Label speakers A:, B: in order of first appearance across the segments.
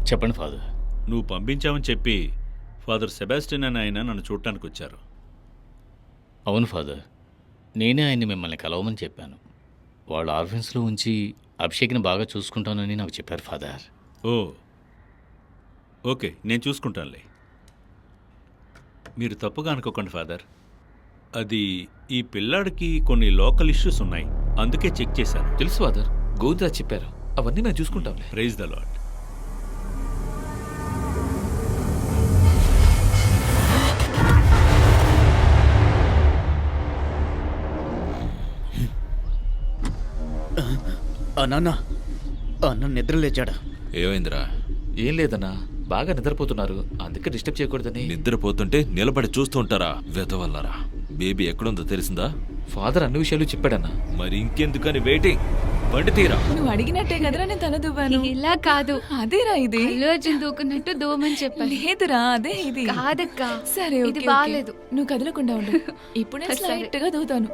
A: చెప్పండి ఫాదర్.
B: నువ్వు పంపించావని చెప్పి ఫాదర్ సెబాస్టిన్ అని ఆయన నన్ను చూడటానికి వచ్చారు.
A: అవును ఫాదర్, నేనే ఆయన్ని మిమ్మల్ని కలవమని చెప్పాను. వాళ్ళు ఆర్ఫెన్స్లో ఉంచి అభిషేక్ని బాగా చూసుకుంటానని నాకు చెప్పారు ఫాదర్.
B: ఓ ఓకే, నేను చూసుకుంటానులే. మీరు తప్పుగా అనుకోకండి ఫాదర్. అది ఈ పిల్లాడికి కొన్ని లోకల్ ఇష్యూస్ ఉన్నాయి, అందుకే చెక్ చేశాను.
C: తెలుసు ఫాదర్, గోవిందరాజ్ చెప్పారు. అవన్నీ మేము చూసుకుంటాంలే.
B: Praise the lord.
D: అన్న నిద్ర లేచాడా?
E: ఏమైందిరా?
C: ఏం లేదన్నా, బాగా నిద్రపోతున్నారు, అందుకే డిస్టర్బ్ చేయకూడదని.
E: నిద్రపోతుంటే నిలబడి చూస్తూ ఉంటారా వెతవల్లరా? బేబీ ఎక్కడుందో తెలిసిందా?
C: ఫాదర్ అన్ని విషయాలు చెప్పాడన్నా.
E: మరి ఇంకెందుకని వెయిటింగ్? బండి తీరా.
F: నువ్వు అడిగినట్టే కదరా నేను తల దువ్వాను.
G: ఇలా కాదు,
F: అదేరా ఇది.
G: అల్లు అర్జున్ దూకున్నట్టు దూమని చెప్పాను.
F: లేదురా అదే ఇది.
G: కాదక్క,
F: సరే
G: ఇది బాలేదు.
F: నువ్వు కదలకుండా ఉండు. ఇప్పుడు నేను
G: సరే.
F: స్లైట్ గా దూతాను.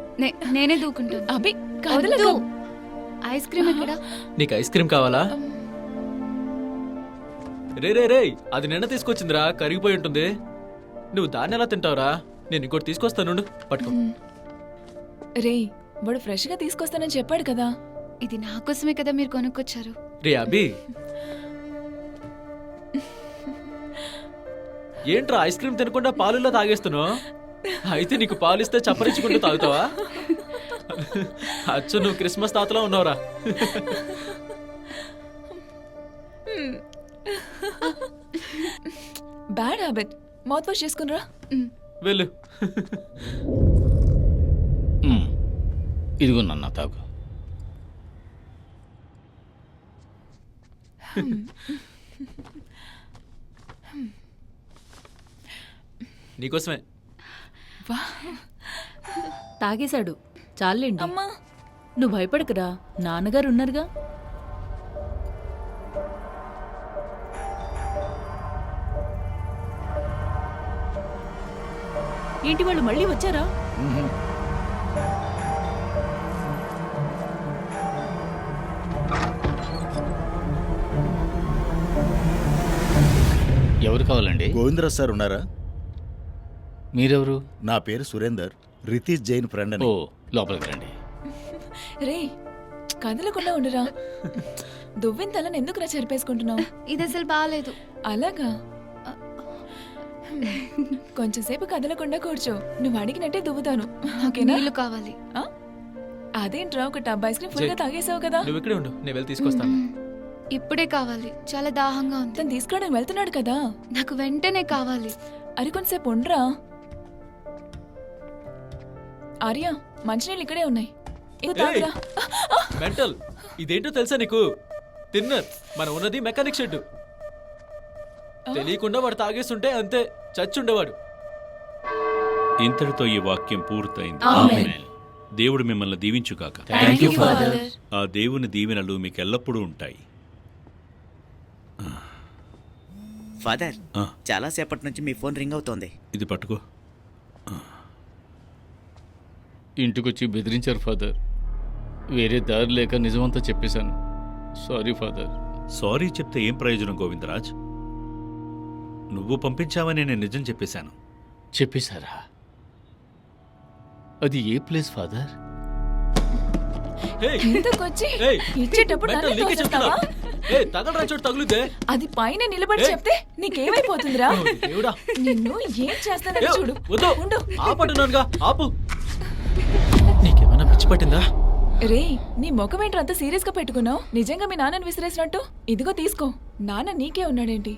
G: నేనే దూకుంటాను.
F: అభి కదలకు.
G: ఐస్ క్రీమ్ ఎక్కడ?
C: నీకు ఐస్ క్రీమ్ కావాలా? రే రే రే, అది నిన్న తీసుకొచ్చిందిరా, కరిగిపోయి ఉంటుంది. నువ్వు దాన్ని ఎలా తింటావురా? నేను ఇంకోటి తీసుకొస్తాను, పట్టుకో.
F: రే, వాడు ఫ్రెష్ గా తీసుకొస్తానని చెప్పాడు కదా.
G: ఇది నా కోసమే కదా మీరు కొనుక్కొచ్చారు.
C: రే అభి, ఏంట్రా ఐస్ క్రీమ్ తినకుండా పాలుల్లో తాగేస్తున్నావు? అయితే నీకు పాలిస్తే చప్పరించుకుంటూ తాగుతావా? అచ్చు నువ్వు క్రిస్మస్ తాతలో ఉన్నావురా.
F: Bad habit. మౌత్ వాష్ చేసుకునిరా.
C: వెళ్ళు.
A: ఇదిగో నన్న తాగు.
C: నీకోసమే.
H: తాగేశాడు, చాలండి.
F: అమ్మా,
H: నువ్వు భయపడకురా, నాన్నగారు ఉన్నారుగా. ఏంటి వాళ్ళు మళ్ళీ వచ్చారా?
A: ఎవరు కావాలండి?
I: గోవిందరాజ్ సార్ ఉన్నారా?
A: మీరెవరు?
I: నా పేరు సురేందర్, రితీష్ జైన్ ఫ్రెండ్ అని.
A: ఓ, లోపలికి రండి.
F: రే కదలకుండా ఉండురా. దువ్విన తలని ఎందుకురా చెరిపేసుకుంటున్నావు?
G: ఇది అసలు బాగాలేదు.
F: అలాగా? కొంచెంసేపు కదలకుండా కూర్చో. నువ్వు అడిగినట్టే దువ్వుతాను. ఓకేనా?
G: నీళ్లు కావాలి.
F: అదేంట్రా, ఒక టబ్ ఐస్ క్రీమ్ ఫుల్ గా తాగేసావు కదా.
C: నువ్వు ఇక్కడే ఉండు, నేను వెళ్ళి తీసుకొస్తాను.
G: ఇప్పుడే కావాలి, చాలా దాహంగా ఉంది.
F: తను తీసుకోవడానికి వెళ్తున్నాడు కదా.
G: నాకు వెంటనే కావాలి.
F: అరి కొంచెంసేపు ఉండరా. ఆర్య, మంచినీళ్ళు ఇక్కడే ఉన్నాయి. ఇదిగో తాగురా.
C: మెంటల్, ఇదేంటో తెలుసా నీకు? తిన్నర్, మనం ఉన్నది మెకానిక్ షెడ్. తెలియకుండా వాడు తాగేస్తుంటే అంతే, చచ్చుండేవాడు.
B: ఇంతటితో ఈ వాక్యం పూర్తయింది.
F: ఆమేన్.
B: దేవుడు మిమ్మల్ని దీవించుగాక.
F: Thank you father.
B: ఆ దేవుని దీవెనలు మీకు ఎల్లప్పుడూ ఉంటాయి.
D: ఫాదర్,
B: ఆ.
D: చాలా సేపటి నుంచి మీ ఫోన్ రింగ్ అవుతోంది.
B: ఇది పట్టుకో.
A: ఇంటికొచ్చి బెదిరించారు ఫాదర్. వేరే దారి లేక నిజమంతా చెప్పేశాను. Sorry father.
B: సారీ చెప్తే ఏం ప్రయోజనం గోవిందరాజ్? నువ్వు పంపించావని నేను నిజం చెప్పేశాను.
A: చెప్పేశారా? అది ఏ ప్లేస్ ఫాదర్?
C: ఏయ్,
F: ఇంతకొచ్చి
C: ఏయ్,
F: ఇచ్చేటప్పుడు
C: మెంటల్,
F: నన్ను
C: నీకే చెప్తున్నా.
F: తోసేస్తావా?
C: ఏయ్, తగలరా చోటు తగులుతే.
F: అది పైన నిలబడి
C: ఏయ్.
F: చెప్తే నీకేమైపోతుందిరా?
C: ఓ, దేవుడా.
F: నిన్ను ఏం చేస్తానని
C: ఏయ్,
F: చూడు.
C: వద్దు.
F: ఉండు.
C: ఆపట్టున్నానుగా, ఆపు. నీకేమైనా పిచ్చి పట్టిందా?
F: రే, నీ ముఖం ఏంట్రా అంత సీరియస్ గా పెట్టుకున్నావు? నిజంగా మీ నాన్నని విసిరేసినట్టు? ఇదిగో తీసుకో. నాన్న నీకే ఉన్నాడేంటి?